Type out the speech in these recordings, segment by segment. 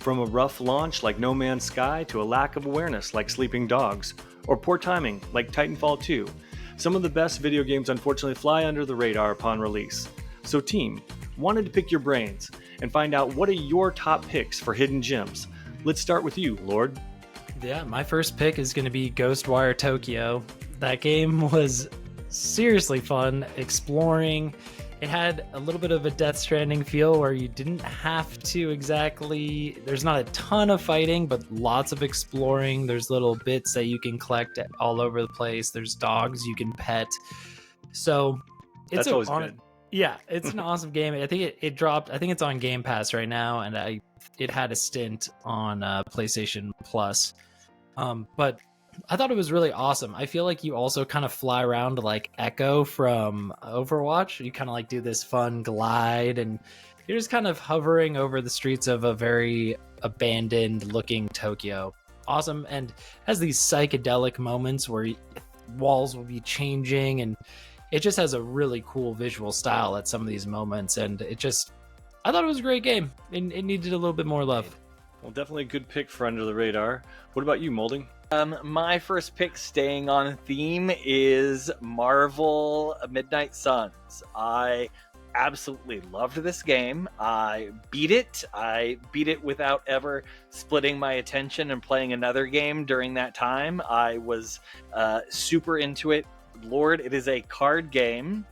From a rough launch like No Man's Sky to a lack of awareness like Sleeping Dogs, or poor timing like Titanfall 2, some of the best video games unfortunately fly under the radar upon release. So team, wanted to pick your brains and find out what are your top picks for hidden gems. Let's start with you, Lord. Yeah, my first pick is going to be Ghostwire Tokyo. That game was seriously fun, exploring. It had a little bit of a Death Stranding feel where you didn't have to exactly... There's not a ton of fighting, but lots of exploring. There's little bits that you can collect all over the place. There's dogs you can pet. So it's That's always good. Yeah, it's an awesome game. I think it dropped. I think it's on Game Pass right now, and it had a stint on PlayStation Plus. But I thought it was really awesome. I feel like you also kind of fly around like Echo from Overwatch. You kind of like do this fun glide, and you're just kind of hovering over the streets of a very abandoned looking Tokyo. Awesome, and has these psychedelic moments where walls will be changing, and it just has a really cool visual style at some of these moments. And I thought it was a great game. It needed a little bit more love. Well, definitely a good pick for Under the Radar. What about you, Maulding? My first pick, staying on theme, is Marvel Midnight Suns. I absolutely loved this game. I beat it without ever splitting my attention and playing another game during that time. I was super into it. Lord, it is a card game.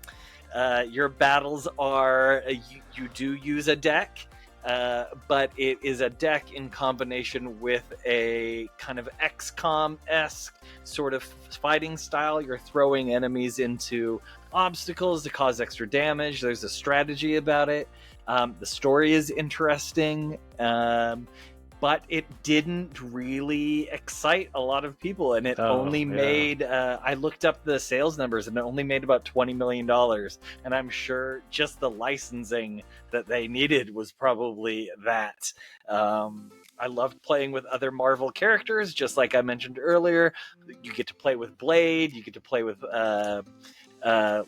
Your battles are, you do use a deck. But it is a deck in combination with a kind of XCOM-esque sort of fighting style. You're throwing enemies into obstacles to cause extra damage. There's a strategy about it. The story is interesting, but it didn't really excite a lot of people, and it only made, I looked up the sales numbers, and it only made about $20 million, and I'm sure just the licensing that they needed was probably that. I loved playing with other Marvel characters, just like I mentioned earlier. You get to play with Blade, you get to play with... why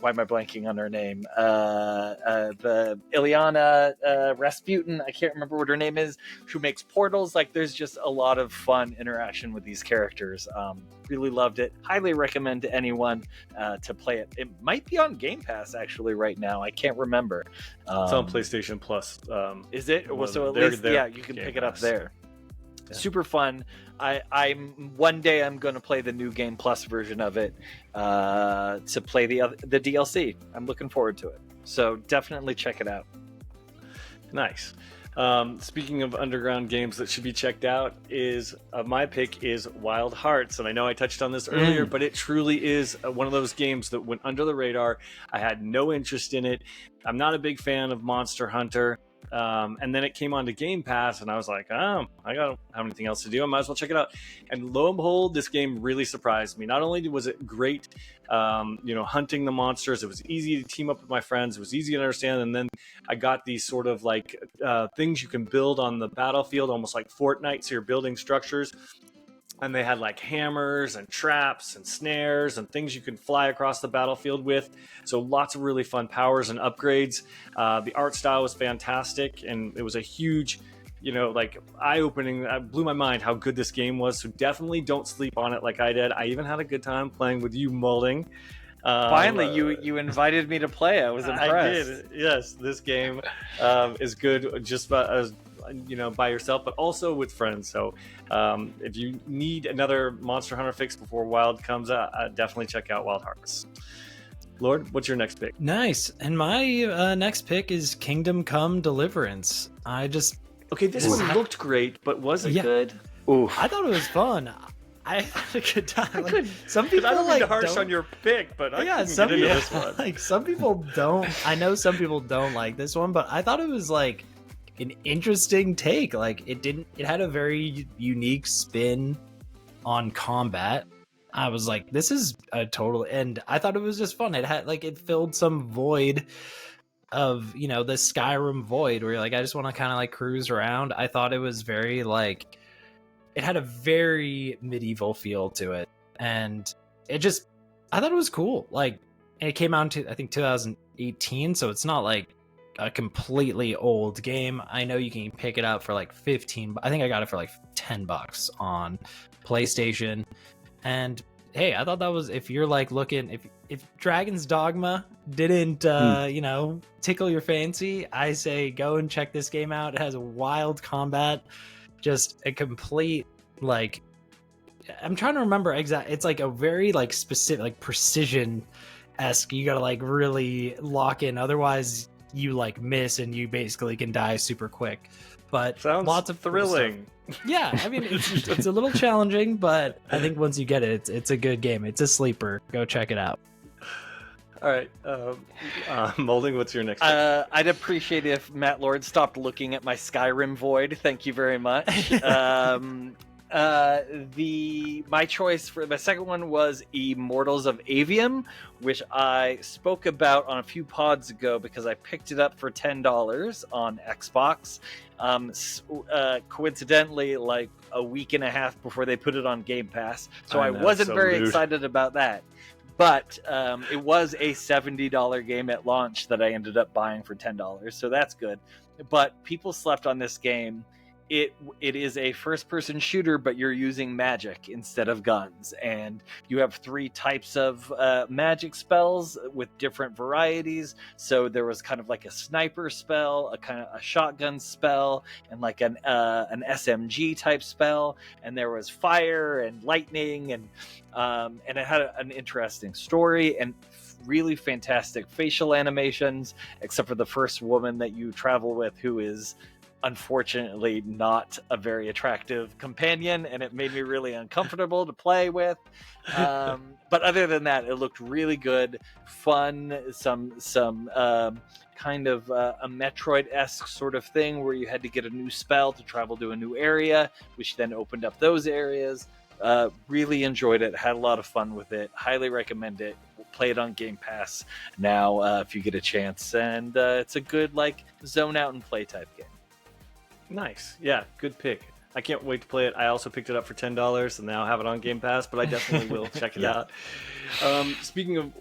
am I blanking on her name? The Ilyana Rasputin, I can't remember what her name is, who makes portals. Like, there's just a lot of fun interaction with these characters. Really loved it. Highly recommend to anyone to play it. It might be on Game Pass actually right now. I can't remember. It's on PlayStation Plus. Is it? Well, so at least, yeah, you can pick it up there. Yeah. Super fun. I'm one day I'm going to play the new Game Plus version of it to play the DLC. I'm looking forward to it. So definitely check it out. Nice. Speaking of underground games that should be checked out, my pick is Wild Hearts, and I know I touched on this earlier, but it truly is one of those games that went under the radar. I had no interest in it. I'm not a big fan of Monster Hunter. And then it came onto Game Pass, and I was like, I don't have anything else to do. I might as well check it out. And lo and behold, this game really surprised me. Not only was it great, hunting the monsters, it was easy to team up with my friends, it was easy to understand, and then I got these sort of like things you can build on the battlefield, almost like Fortnite, so you're building structures. And they had like hammers and traps and snares and things you can fly across the battlefield with. So lots of really fun powers and upgrades. The art style was fantastic, and it was a huge, eye-opening. It blew my mind how good this game was. So definitely don't sleep on it like I did. I even had a good time playing with you, Maulding. Finally, you invited me to play. I was impressed. I did. Yes, this game is good just about by yourself, but also with friends. So if you need another Monster Hunter fix before Wild comes out, definitely check out Wild Hearts. Lord, what's your next pick? Nice. And my next pick is Kingdom Come Deliverance. Okay, this one looked great, but was it good? Oof. I thought it was fun. I had a good time. Some people I don't mean to harsh on your pick, but I couldn't get into this one. Like, some people don't. I know some people don't like this one, but I thought it was like an interesting take. Like, it had a very unique spin on combat. I was like, this is a total, and I thought it was just fun. It filled some void of, the Skyrim void where you're like, I just want to kind of like cruise around. I thought it was very like, it had a very medieval feel to it, and I thought it was cool. Like, and it came out in, I think, 2018, so it's not like a completely old game. I know you can pick it up for like 15. I think I got it for like $10 on PlayStation. And hey, I thought that was, if you're like looking, if Dragon's Dogma didn't tickle your fancy, I say go and check this game out. It has a wild combat, just a complete, like, I'm trying to remember exact, it's like a very like specific, like precision-esque. You gotta like really lock in, otherwise you like miss and you basically can die super quick. But sounds lots of thrilling. Yeah, I mean, it's a little challenging, but I think once you get it, it's a good game. It's a sleeper. Go check it out. All right, Maulding, what's your next pick? I'd appreciate if Matt Lord stopped looking at my Skyrim void. Thank you very much. My choice for the second one was Immortals of Avium, which I spoke about on a few pods ago because I picked it up for $10 on Xbox. Coincidentally, like a week and a half before they put it on Game Pass, so I wasn't very excited about that. But it was a $70 game at launch that I ended up buying for $10, so that's good. But people slept on this game. It is a first-person shooter, but you're using magic instead of guns, and you have 3 types of magic spells with different varieties. So there was kind of like a sniper spell, a kind of a shotgun spell, and like an SMG type spell, and there was fire and lightning, and it had an interesting story and really fantastic facial animations, except for the first woman that you travel with, who is unfortunately not a very attractive companion, and it made me really uncomfortable to play with. But other than that, it looked really good, fun, some kind of a Metroid-esque sort of thing where you had to get a new spell to travel to a new area, which then opened up those areas. Really enjoyed it, had a lot of fun with it, highly recommend it. Play it on Game Pass now if you get a chance, and it's a good like zone out and play type game. Nice. Yeah, good pick. I can't wait to play it. I also picked it up for $10 and now have it on Game Pass, but I definitely will check it out. Speaking of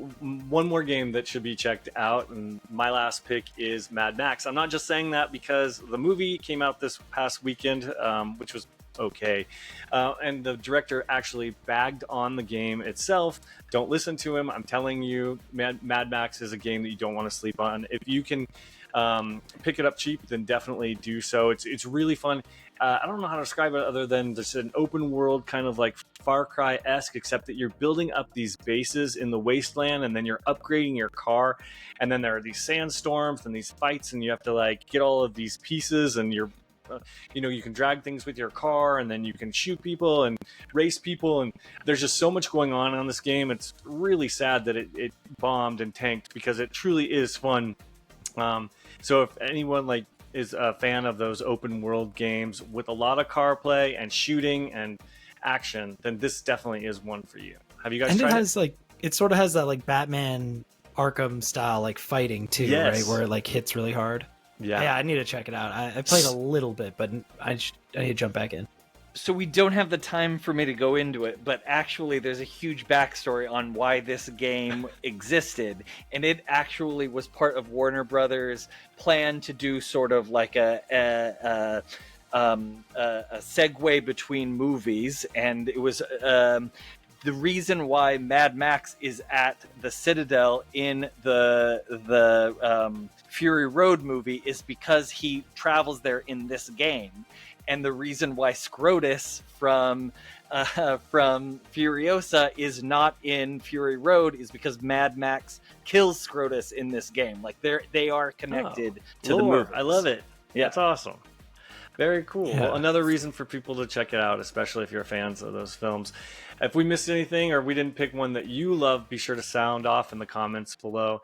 one more game that should be checked out, and my last pick is Mad Max. I'm not just saying that because the movie came out this past weekend, which was okay. And the director actually bagged on the game itself. Don't listen to him. I'm telling you, Mad Max is a game that you don't want to sleep on. If you can pick it up cheap, then definitely do so. It's really fun. I don't know how to describe it other than just an open world kind of like Far Cry-esque, except that you're building up these bases in the wasteland, and then you're upgrading your car, and then there are these sandstorms and these fights, and you have to like get all of these pieces, and you're you can drag things with your car, and then you can shoot people and race people, and there's just so much going on this game. It's really sad that it bombed and tanked because it truly is fun. So if anyone like is a fan of those open world games with a lot of car play and shooting and action, then this definitely is one for you. Have you guys and tried it? Has like, it sort of has that like Batman Arkham style like fighting too, yes. Right? Where it like hits really hard. Yeah, I need to check it out. I played a little bit, but I need to jump back in. So we don't have the time for me to go into it, but actually there's a huge backstory on why this game existed, and it actually was part of Warner Brothers' plan to do sort of like a segue between movies, and it was the reason why Mad Max is at the Citadel in the Fury Road movie is because he travels there in this game. And the reason why Scrotus from Furiosa is not in Fury Road is because Mad Max kills Scrotus in this game. Like they are connected to the movie. I love it. Yeah. That's awesome. Very cool. Yeah. Well, another reason for people to check it out, especially if you're fans of those films. If we missed anything or we didn't pick one that you love, be sure to sound off in the comments below.